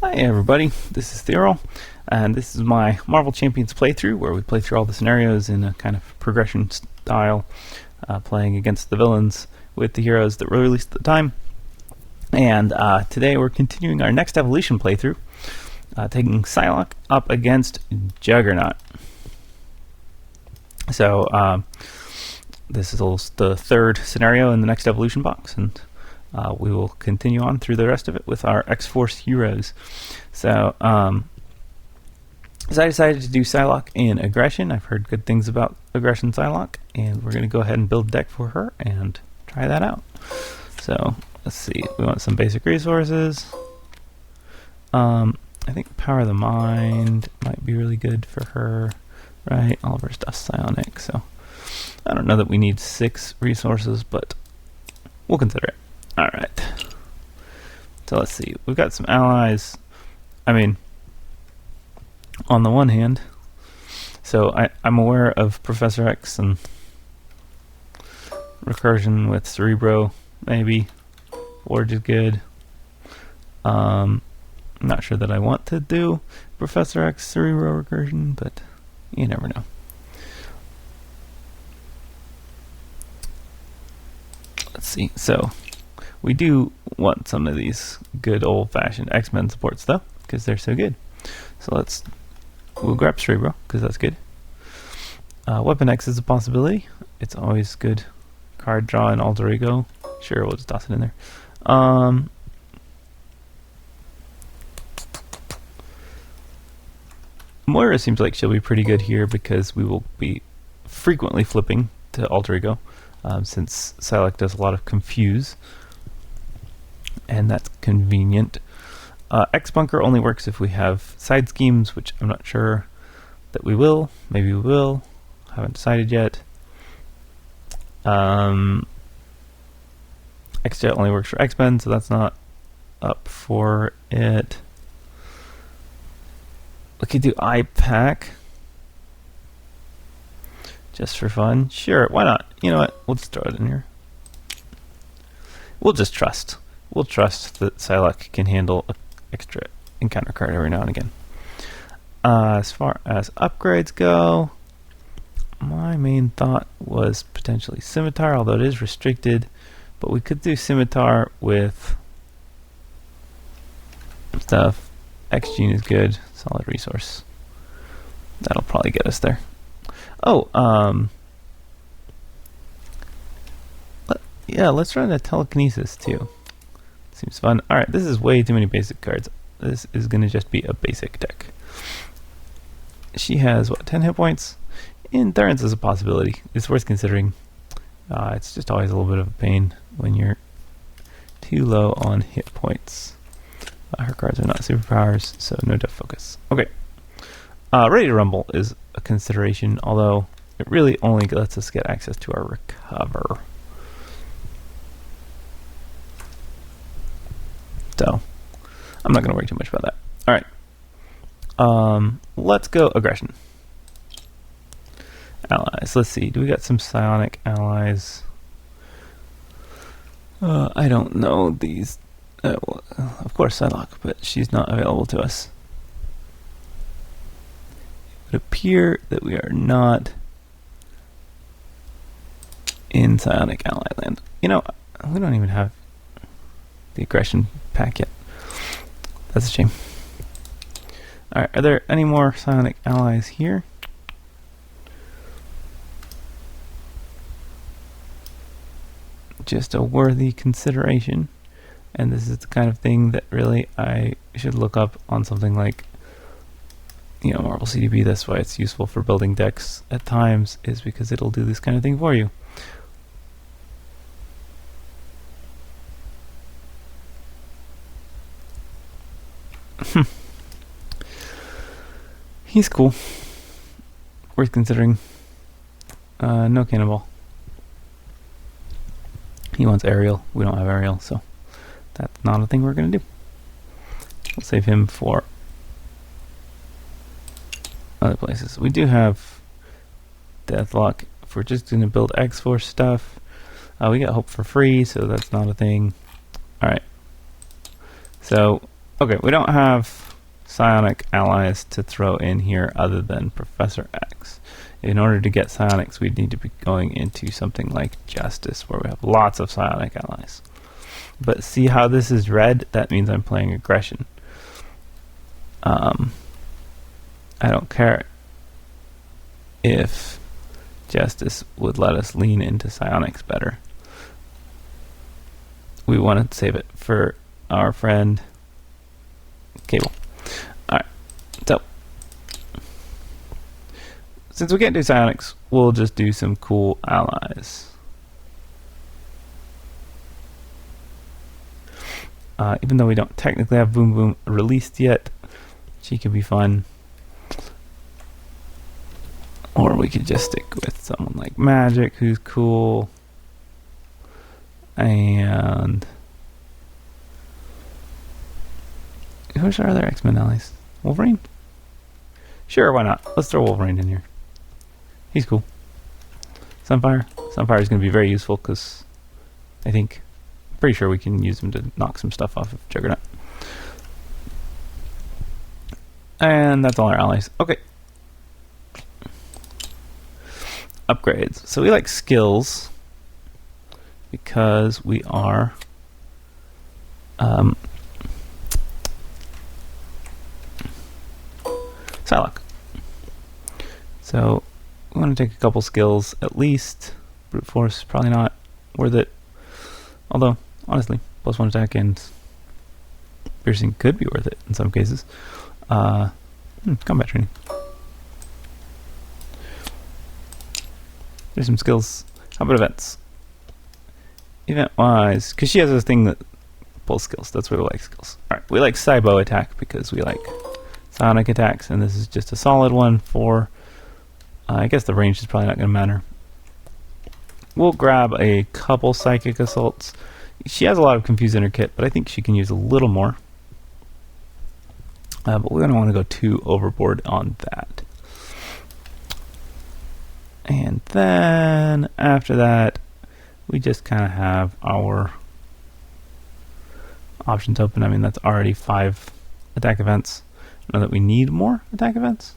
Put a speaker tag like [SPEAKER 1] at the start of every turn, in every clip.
[SPEAKER 1] Hi everybody, this is Theorel, and this is my Marvel Champions playthrough where we play through all the scenarios in a kind of progression style, playing against the villains with the heroes that were released at the time. And today we're continuing our next evolution playthrough, taking Psylocke up against Juggernaut. So this is the third scenario in the next evolution box, and we will continue on through the rest of it with our X-Force heroes. So I decided to do Psylocke in Aggression. I've heard good things about Aggression Psylocke, and we're going to go ahead and build a deck for her and try that out. So let's see, we want some basic resources. I think Power of the Mind might be really good for her, right? All of her stuff's psionic, so I don't know that we need 6 resources, but we'll consider it. Alright, so let's see, we've got some allies. I mean, on the one hand, so I'm aware of Professor X and Recursion with Cerebro, maybe. Forge is good. I'm not sure that I want to do Professor X Cerebro Recursion, but you never know. Let's see, so we do want some of these good old-fashioned X-Men supports though, because they're so good. So we'll grab Cerebro, because that's good. Weapon X is a possibility. It's always good. Card draw and alter ego. Sure, we'll just toss it in there. Moira seems like she'll be pretty good here because we will be frequently flipping to alter ego, since Psylocke does a lot of confuse, and that's convenient. X-Bunker only works if we have side schemes, which I'm not sure that we will. Maybe we will. Haven't decided yet. X-Jet only works for X-Men, so that's not up for it. We could do iPack just for fun. Sure, why not? You know what? We'll just throw it in here. We'll just trust. We'll trust that Psylocke can handle an extra encounter card every now and again. As far as upgrades go, my main thought was potentially Scimitar, although it is restricted. But we could do Scimitar with stuff. X-Gene is good. Solid resource. That'll probably get us there. Oh, yeah, let's run a telekinesis too. Seems fun. Alright, this is way too many basic cards. This is going to just be a basic deck. She has, what, 10 hit points? Endurance is a possibility. It's worth considering. It's just always a little bit of a pain when you're too low on hit points. Her cards are not superpowers, so no depth focus. Okay. Ready to Rumble is a consideration, although it really only lets us get access to our recover. So, I'm not going to worry too much about that. Alright. Let's go Aggression. Allies. Let's see. Do we got some psionic allies? I don't know these. Well, of course Psylocke, but she's not available to us. It would appear that we are not in psionic ally land. You know, we don't even have the Aggression pack yet. That's a shame. Alright, are there any more psionic allies here? Just a worthy consideration, and this is the kind of thing that really I should look up on something like, you know, Marvel CDB. That's why it's useful for building decks at times, is because it'll do this kind of thing for you. He's cool. Worth considering. No cannonball. He wants aerial. We don't have aerial, so that's not a thing we're going to do. We'll save him for other places. We do have Deathlock. If we're just going to build X-Force stuff, we get Hope for free, so that's not a thing. Alright. So Okay, we don't have psionic allies to throw in here other than Professor X. In order to get psionics, we'd need to be going into something like Justice, where we have lots of psionic allies. But see how this is red? That means I'm playing aggression. I don't care if Justice would let us lean into psionics better. We want to save it for our friend Cable. Alright, so since we can't do psionics, we'll just do some cool allies. Even though we don't technically have Boom Boom released yet, she could be fun. Or we could just stick with someone like Magic, who's cool. And who's our other X-Men allies? Wolverine? Sure, why not? Let's throw Wolverine in here. He's cool. Sunfire? Sunfire is going to be very useful because I think, pretty sure we can use him to knock some stuff off of Juggernaut. And that's all our allies. Okay. Upgrades. So we like skills because we are Psylocke. So we want to take a couple skills at least. Brute force, probably not worth it. Although, honestly, +1 attack and piercing could be worth it in some cases. Combat training. There's some skills. How about events? Event-wise, because she has this thing that pulls skills. That's why we like skills. Alright, we like Cybo attack because we like psionic attacks, and this is just a solid one for... I guess the range is probably not going to matter. We'll grab a couple psychic assaults. She has a lot of confuse in her kit, but I think she can use a little more. But we don't want to go too overboard on that. And then after that, we just kind of have our options open. I mean, that's already 5 attack events. Know that we need more attack events.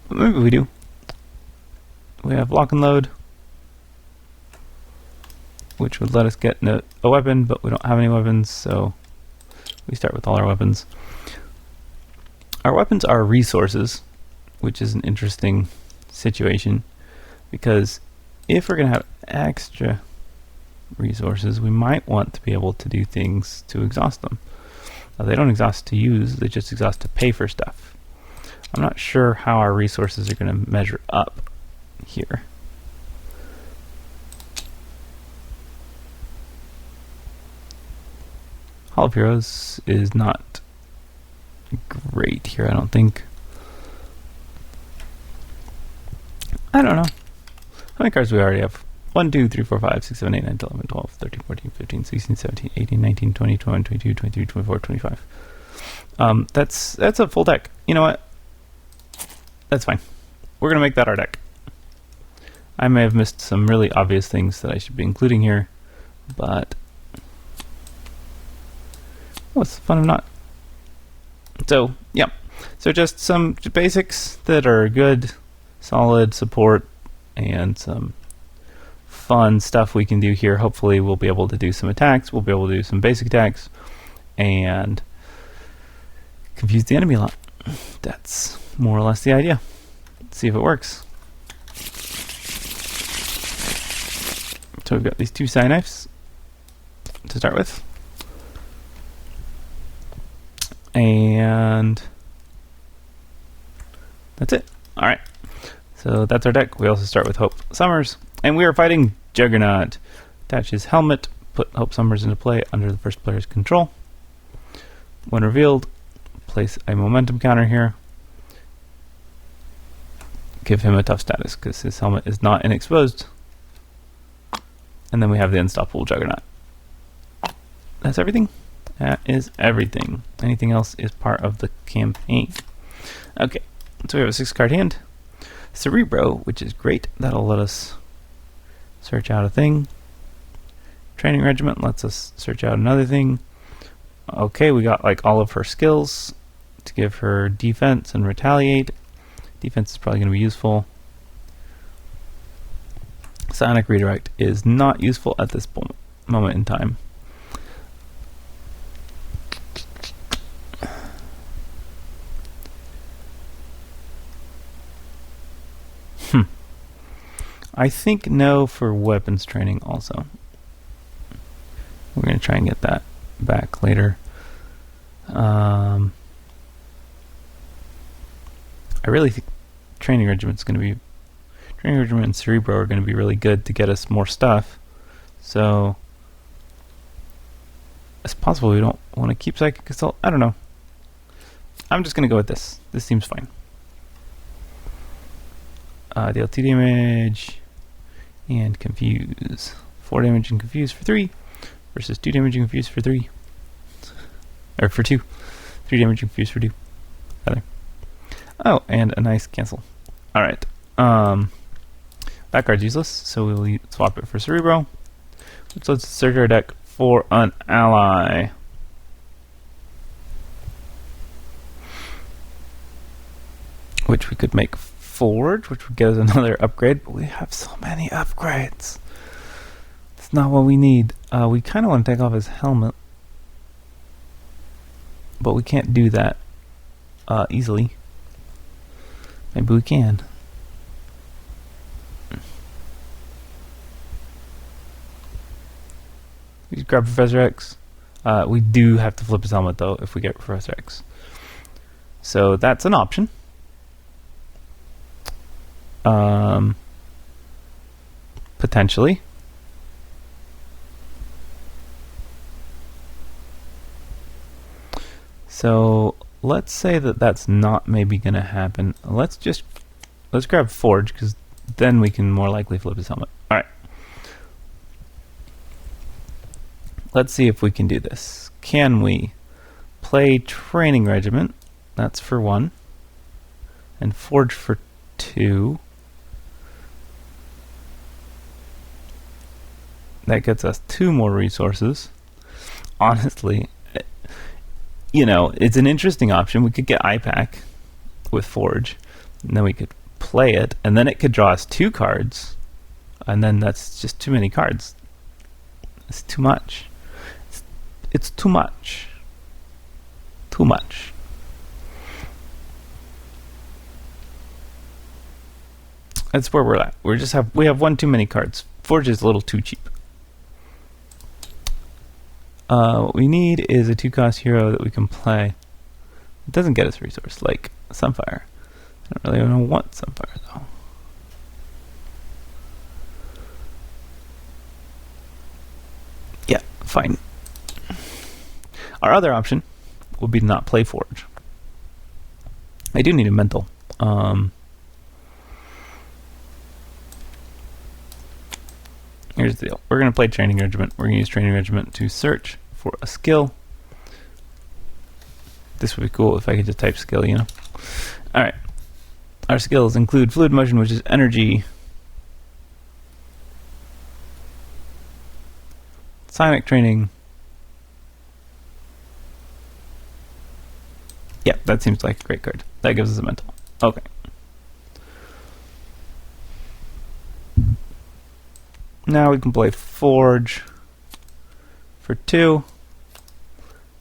[SPEAKER 1] But maybe we do. We have lock and load, which would let us get a weapon, but we don't have any weapons, so we start with all our weapons. Our weapons are resources, which is an interesting situation, because if we're going to have extra resources, we might want to be able to do things to exhaust them. Now, they don't exhaust to use, they just exhaust to pay for stuff. I'm not sure how our resources are going to measure up here. Hall of Heroes is not great here, I don't think. I don't know. How many cards do we already have? 1, 2, 3, 4, 5, 6, 7, 8, 9, 10, 11, 12, 13, 14, 15, 16, 17, 18, 19, 20, 21, 22, 23, 24, 25. That's a full deck. You know what? That's fine. We're going to make that our deck. I may have missed some really obvious things that I should be including here, but what's the fun of not? So, yeah. So just some basics that are good, solid support, and some fun stuff we can do here. Hopefully we'll be able to do some attacks, we'll be able to do some basic attacks, and confuse the enemy a lot. That's more or less the idea. Let's see if it works. So we've got these 2 Psy Knives to start with. And that's it. Alright. So that's our deck. We also start with Hope Summers. And we are fighting Juggernaut. Attach his helmet. Put Hope Summers into play under the first player's control. When revealed, place a momentum counter here. Give him a tough status because his helmet is not inexposed. And then we have the unstoppable Juggernaut. That's everything. That is everything. Anything else is part of the campaign. Okay, so we have a 6-card hand. Cerebro, which is great. That'll let us search out a thing. training regiment lets us search out another thing. Okay, we got like all of her skills to give her defense and retaliate. Defense is probably going to be useful. Psionic redirect is not useful at this moment in time. I think no for weapons training also. We're going to try and get that back later. I really think training regiment and Cerebro are going to be really good to get us more stuff. So it's possible we don't want to keep Psychic Assault. I don't know. I'm just going to go with this. This seems fine. Deal 2 damage and confuse. 4 damage and confuse for 3 versus 2 damage and confuse for 3. Or for 2. 3 damage and confuse for 2. Rather. Oh, and a nice cancel. Alright. That card's useless, so we'll swap it for Cerebro. Which lets us search our deck for an ally. Which we could make Forge, which would get us another upgrade, but we have so many upgrades. It's not what we need. We kind of want to take off his helmet, but we can't do that easily. Maybe we can. We grab Professor X. We do have to flip his helmet though if we get Professor X. So that's an option. Potentially. So let's say that that's not maybe going to happen. Let's grab Forge, because then we can more likely flip his helmet. Alright. Let's see if we can do this. Can we play Training Regiment? That's for 1. And Forge for 2. That gets us 2 more resources. Honestly, you know, it's an interesting option. We could get IPAC with Forge, and then we could play it, and then it could draw us 2 cards, and then that's just too many cards. It's too much. It's too much. Too much. That's where we're at. We have 1 too many cards. Forge is a little too cheap. What we need is a 2-cost hero that we can play. It doesn't get us a resource, like Sunfire. I don't really want Sunfire, though. Yeah, fine. Our other option would be to not play Forge. I do need a mental. Here's the deal. We're going to play Training Regiment. We're going to use Training Regiment to search for a skill. This would be cool if I could just type skill, you know. Alright. Our skills include Fluid Motion, which is energy. Psionic Training. Yeah, that seems like a great card. That gives us a mental. Okay. Now we can play Forge for 2,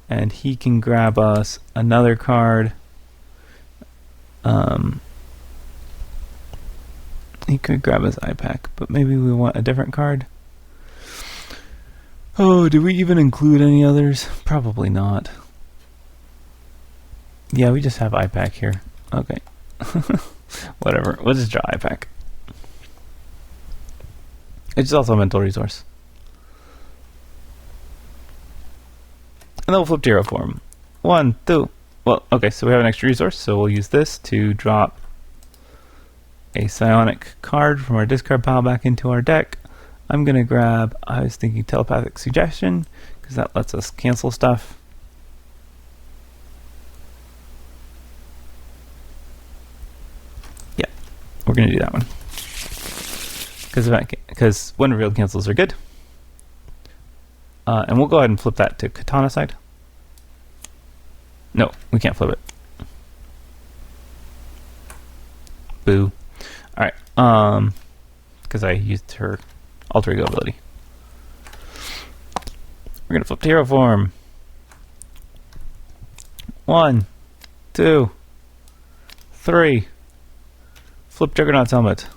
[SPEAKER 1] and he can grab us another card. He could grab us IPAC, but maybe we want a different card. Oh, do we even include any others? Probably not. Yeah, we just have IPAC here. Okay. Whatever. We'll just draw IPAC. It's also a mental resource. And then we'll flip to hero form. 1, 2. Well, okay, so we have an extra resource, so we'll use this to drop a psionic card from our discard pile back into our deck. I'm going to grab, I was thinking Telepathic Suggestion, because that lets us cancel stuff. Yeah, we're going to do that one. Because when revealed cancels are good. And we'll go ahead and flip that to Katana side. No, we can't flip it. Boo. Alright, because I used her alter ego ability. We're gonna flip to hero form. 1, 2, 3. Flip Juggernaut's helmet.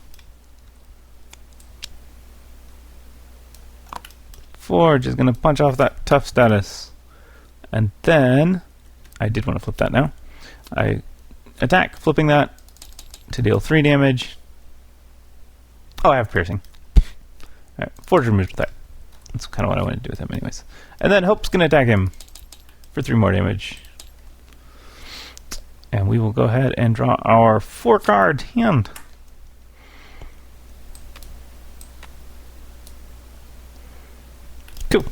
[SPEAKER 1] 4, just gonna punch off that tough status. And then, I did want to flip that now. I attack, flipping that to deal 3 damage. Oh, I have piercing. Alright, Forge removes that. That's kind of what I want to do with him anyways. And then Hope's gonna attack him for 3 more damage. And we will go ahead and draw our 4-card hand. Cool.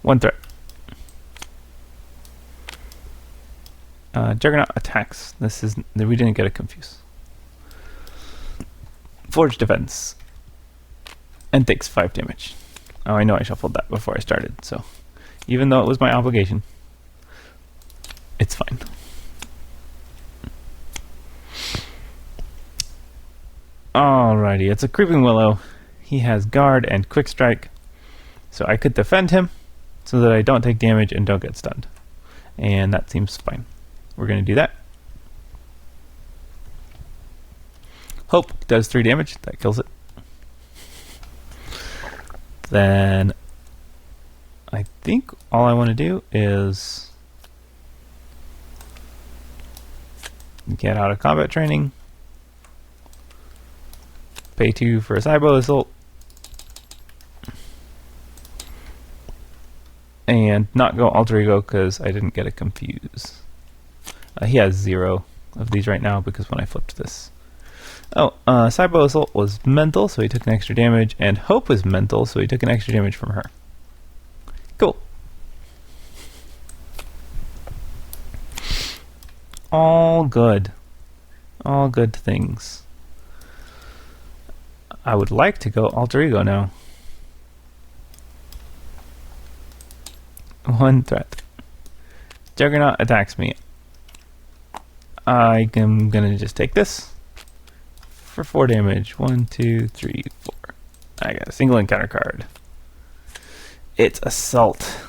[SPEAKER 1] 1 threat. Juggernaut attacks. This is we didn't get it confused. Forge defense. And takes 5 damage. Oh, I know I shuffled that before I started, so even though it was my obligation, it's fine. Alrighty, it's a Creeping Willow. He has guard and quick strike, so I could defend him so that I don't take damage and don't get stunned. And that seems fine. We're going to do that. Hope does 3 damage. That kills it. Then I think all I want to do is get out of combat training, pay 2 for a cyber assault, and not go alter ego because I didn't get it confused. He has 0 of these right now because when I flipped this. Oh, Cyber Assault was mental, so he took an extra damage, and Hope was mental, so he took an extra damage from her. Cool. All good. All good things. I would like to go alter ego now. 1 threat. Juggernaut attacks me. I am gonna just take this for 4 damage. 1, 2, 3, 4. I got a single encounter card. It's Assault.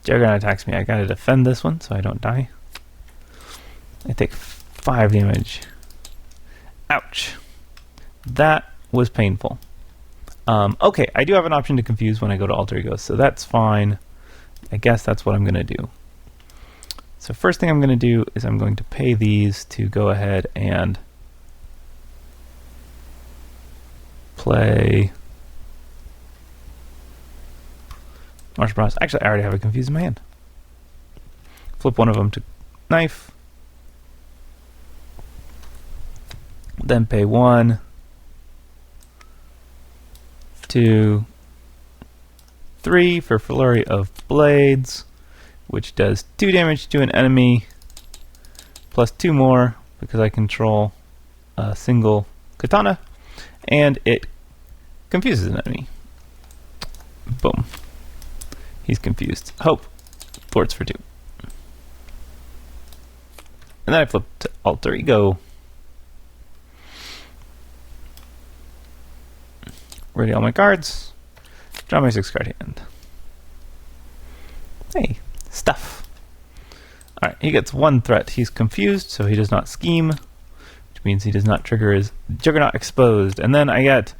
[SPEAKER 1] Juggernaut attacks me. I gotta defend this one so I don't die. I take 5 damage. Ouch. That was painful. Okay, I do have an option to confuse when I go to alter ego, so that's fine. I guess that's what I'm gonna do. So first thing I'm going to do is I'm going to pay these to go ahead and play Martial Bros. Actually, I already have a confuse in my hand. Flip one of them to knife. Then pay 1, 2, 3 for Flurry of Blades, which does 2 damage to an enemy, plus 2 more because I control a single katana, and it confuses an enemy. Boom. He's confused. Hope. Thwarts for 2. And then I flip to alter ego. Ready all my cards. Draw my 6-card hand. Hey. Stuff. Alright, he gets 1 threat. He's confused, so he does not scheme, which means he does not trigger his Juggernaut exposed. And then I get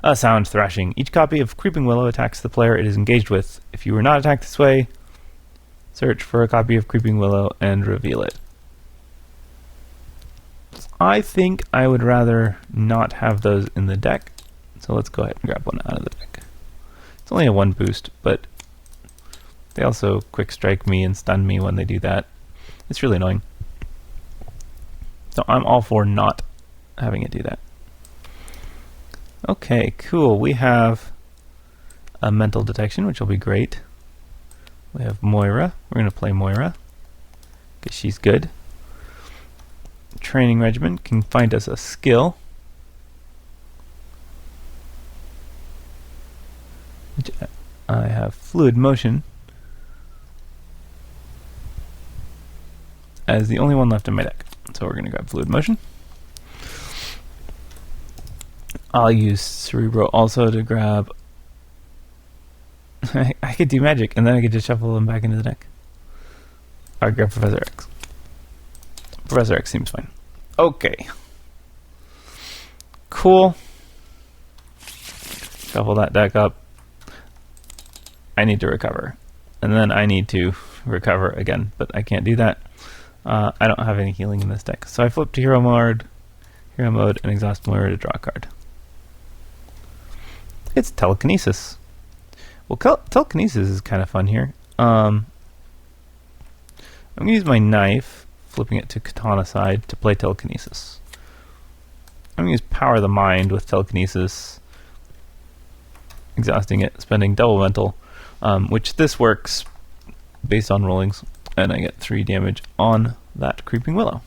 [SPEAKER 1] a sound thrashing. Each copy of Creeping Willow attacks the player it is engaged with. If you were not attacked this way, search for a copy of Creeping Willow and reveal it. I think I would rather not have those in the deck, so let's go ahead and grab one out of the deck. It's only a 1 boost, but they also quick strike me and stun me when they do that. It's really annoying. So I'm all for not having it do that. Okay, cool. We have a mental detection, which will be great. We have Moira. We're going to play Moira because she's good. Training regimen can find us a skill. which I have fluid motion as the only one left in my deck. So we're going to grab fluid motion. I'll use Cerebro also to grab... I could do magic, and then I could just shuffle them back into the deck. I'll grab Professor X. Professor X seems fine. Okay. Cool. Shuffle that deck up. I need to recover. And then I need to recover again, but I can't do that. I don't have any healing in this deck. So I flip to hero mode, and exhaust mode to draw a card. It's telekinesis. Well, telekinesis is kind of fun here. I'm going to use my knife, flipping it to katana side, to play telekinesis. I'm going to use power of the mind with telekinesis, exhausting it, spending double mental, which this works based on rollings, and I get 3 damage on that Creeping Willow.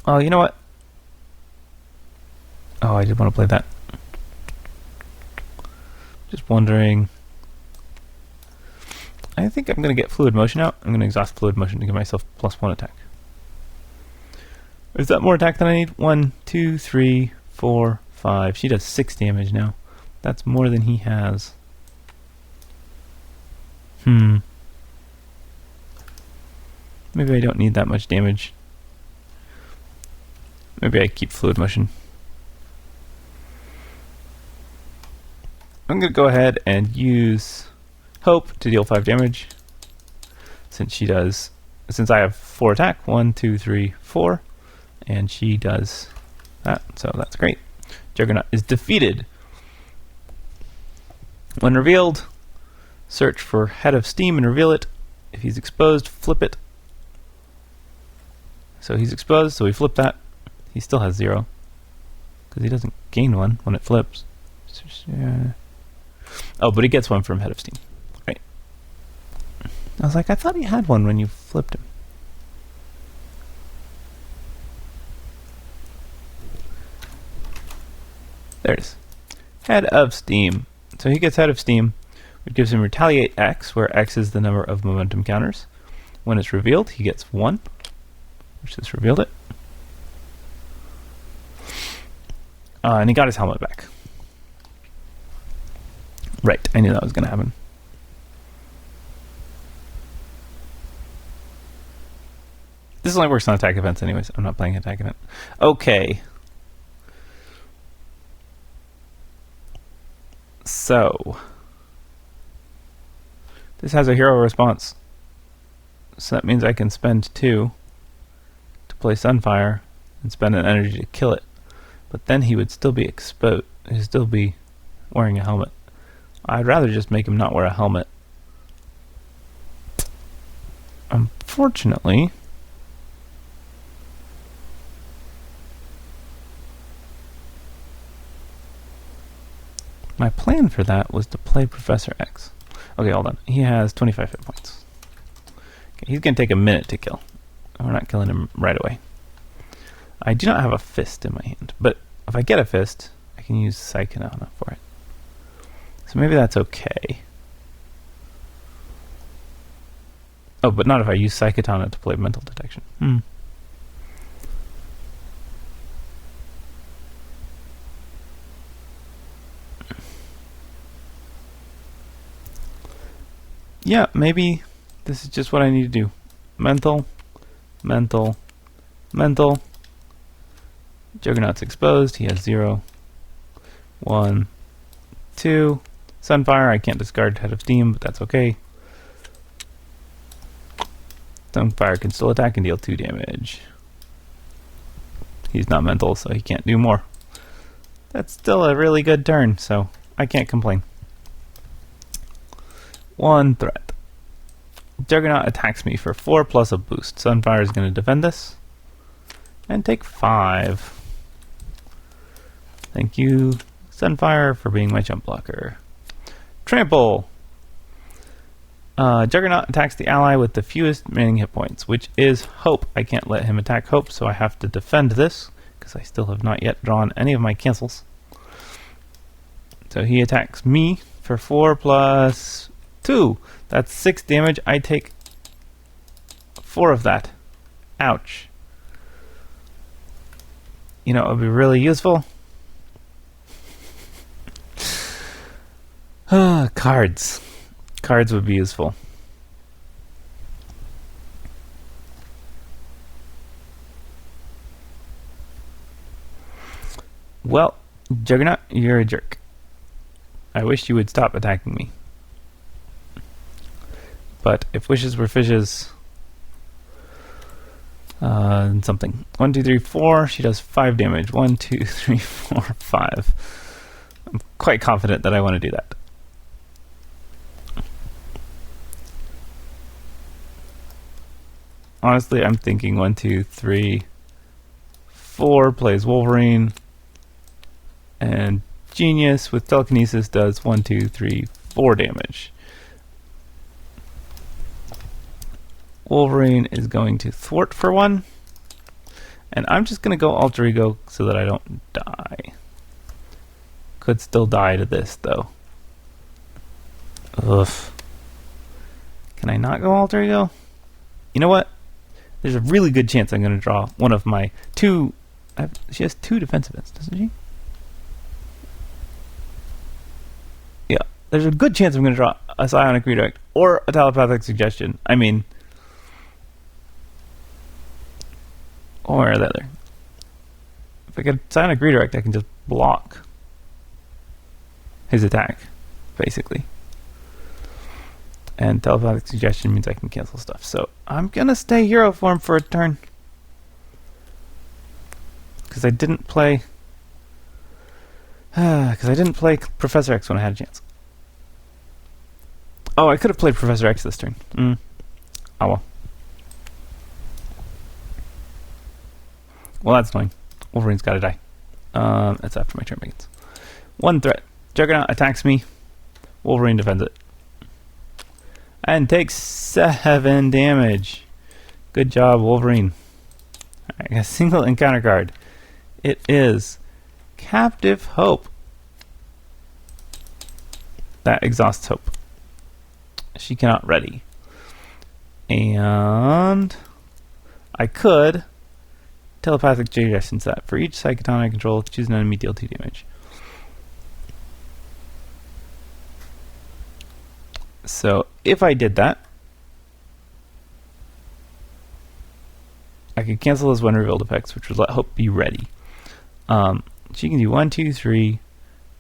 [SPEAKER 1] Oh, you know what? Oh, I did want to play that. Just wondering. I think I'm going to get fluid motion out. I'm going to exhaust fluid motion to give myself +1 attack. Is that more attack than I need? 1, 2, 3, 4, 5. She does 6 damage now. That's more than he has. Maybe I don't need that much damage. Maybe I keep fluid motion. I'm going to go ahead and use Hope to deal 5 damage. Since I have 4 attack, 1, 2, 3, 4, and she does that, so that's great. Juggernaut is defeated. When revealed, search for Head of Steam and reveal it. If he's exposed, flip it. So he's exposed, so we flip that. He still has 0, because he doesn't gain 1 when it flips. Oh, but he gets 1 from Head of Steam. Right. I was like, I thought he had 1 when you flipped him. There it is. Head of Steam. So he gets Head of Steam, which gives him Retaliate X, where X is the number of momentum counters. When it's revealed, he gets 1, which just revealed it. And he got his helmet back. Right, I knew that was going to happen. This only works on attack events anyways. I'm not playing attack event. Okay. So. This has a hero response. So that means I can spend 2 to play Sunfire and spend an energy to kill it. But then he would still be exposed. He'd still be wearing a helmet. I'd rather just make him not wear a helmet. Unfortunately, my plan for that was to play Professor X. Okay, hold on. He has 25 hit points. Okay, he's going to take a minute to kill. We're not killing him right away. I do not have a fist in my hand, but if I get a fist, I can use Psylocke for it. So maybe that's okay. Oh, but not if I use Psylocke to play mental detection. Yeah, maybe this is just what I need to do. Mental, mental, mental. Juggernaut's exposed. He has 0. 1, 2. Sunfire, I can't discard Head of Steam, but that's okay. Sunfire can still attack and deal 2 damage. He's not mental, so he can't do more. That's still a really good turn, so I can't complain. 1 threat. Juggernaut attacks me for 4 plus a boost. Sunfire is going to defend this and take 5. Thank you, Sunfire, for being my jump blocker. Trample! Juggernaut attacks the ally with the fewest remaining hit points, which is Hope. I can't let him attack Hope, so I have to defend this, because I still have not yet drawn any of my cancels. So he attacks me for 4 plus 2. That's 6 damage. I take 4 of that. Ouch. You know, it would be really useful. Cards. Cards would be useful. Well, Juggernaut, you're a jerk. I wish you would stop attacking me. But if wishes were fishes, something. 1, 2, 3, 4. She does 5 damage. 1, 2, 3, 4, 5. I'm quite confident that I want to do that. Honestly, I'm thinking 1, 2, 3, 4 plays Wolverine, and Genius with telekinesis does 1, 2, 3, 4 damage. Wolverine is going to thwart for 1, and I'm just going to go alter ego so that I don't die. Could still die to this though. Ugh. Can I not go alter ego? You know what? There's a really good chance I'm going to draw one of my 2... she has 2 defensiveness, doesn't she? Yeah. There's a good chance I'm going to draw a psionic redirect or a telepathic suggestion. I mean... or the other. If I get a psionic redirect, I can just block his attack, basically. And telepathic suggestion means I can cancel stuff. So I'm gonna stay hero form for a turn. Because I didn't play... Professor X when I had a chance. Oh, I could have played Professor X this turn. Oh well. Well, that's annoying. Wolverine's gotta die. That's after my turn begins. 1 threat. Juggernaut attacks me. Wolverine defends it. And takes 7 damage. Good job, Wolverine. Alright, I got a single encounter card. It is Captive Hope. That exhausts Hope. She cannot ready. And I could telepathic suggestion set. For each Psychoton I control, choose an enemy, deal 2 damage. So if I did that, I could cancel those when revealed effects, which would let Hope be ready. She can do 1, 2, 3,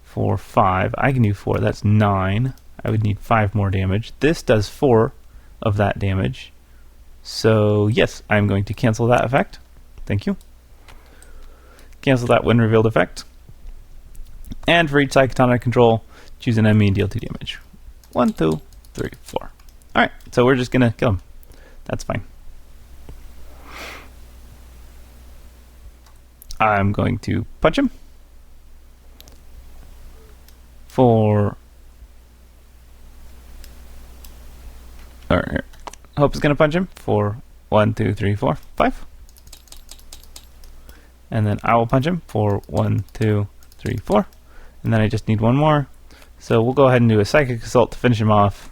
[SPEAKER 1] 4, 5. I can do 4. That's 9. I would need 5 more damage. This does 4 of that damage. So yes, I'm going to cancel that effect. Thank you. Cancel that when revealed effect. And for each Psychoton I control, choose an enemy and deal 2 damage. 1, 2, 3, 4. Alright, so we're just gonna kill him. That's fine. I'm going to punch him for... Alright, Hope is gonna punch him for 1, 2, 3, 4, 5. And then I will punch him for 1, 2, 3, 4. And then I just need 1 more. So we'll go ahead and do a Psychic Assault to finish him off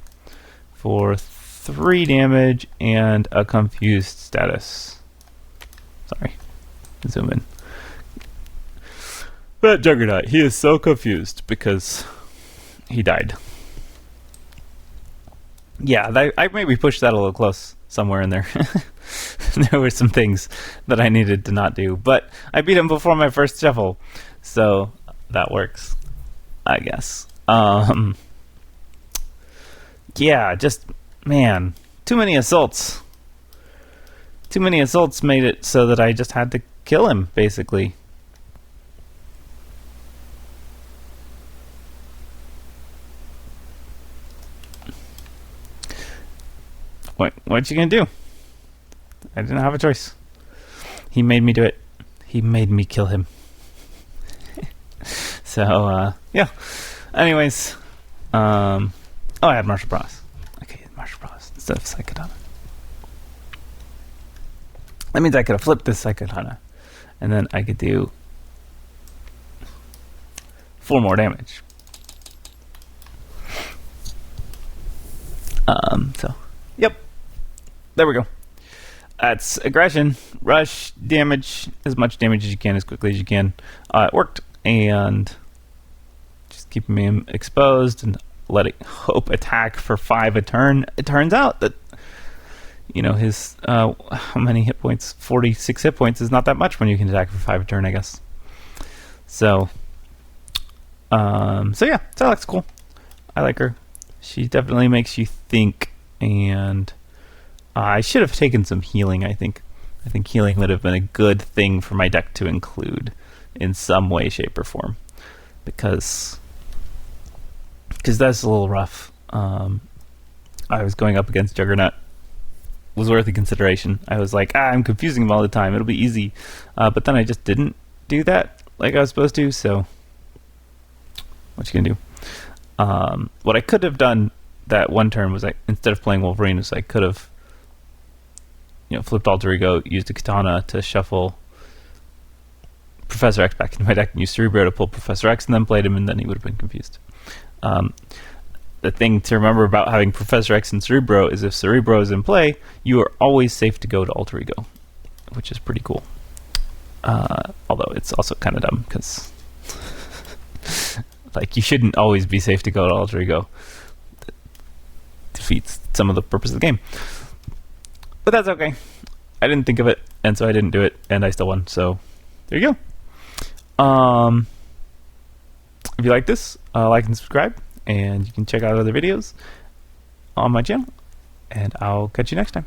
[SPEAKER 1] for 3 damage and a confused status. Sorry. Zoom in. That Juggernaut, he is so confused because he died. Yeah, I maybe pushed that a little close somewhere in there. There were some things that I needed to not do, but I beat him before my first shuffle, so that works, I guess. Yeah, just, man, too many assaults. Too many assaults made it so that I just had to kill him, basically. What you gonna do? I didn't have a choice. He made me do it. He made me kill him. So, yeah. Anyways, oh, I had Martial Bros. Okay, Martial Bros instead of Psychodona. That means I could have flipped this Psychodona, and then I could do 4 more damage. So, yep, there we go. That's aggression, rush, damage, as much damage as you can, as quickly as you can. It worked, and just keeping him exposed and letting Hope attack for 5 a turn. It turns out that, you know, his, how many hit points? 46 hit points is not that much when you can attack for 5 a turn, I guess. So yeah, Psylocke's cool. I like her. She definitely makes you think, and I should have taken some healing, I think. I think healing would have been a good thing for my deck to include in some way, shape, or form. Because that's a little rough. I was going up against Juggernaut. It was worth the consideration. I was like, I'm confusing him all the time. It'll be easy. But then I just didn't do that like I was supposed to, so what you gonna do? What I could have done that one turn was, instead of playing Wolverine, I could have, you know, flipped Alter Ego, used a Katana to shuffle Professor X back into my deck, and used Cerebro to pull Professor X, and then played him, and then he would have been confused. The thing to remember about having Professor X and Cerebro is if Cerebro is in play, you are always safe to go to Alter Ego, which is pretty cool. Although it's also kind of dumb, because like, you shouldn't always be safe to go to Alter Ego. That defeats some of the purpose of the game. But that's okay. I didn't think of it, and so I didn't do it, and I still won. So there you go. If you like this, like and subscribe, and you can check out other videos on my channel, and I'll catch you next time.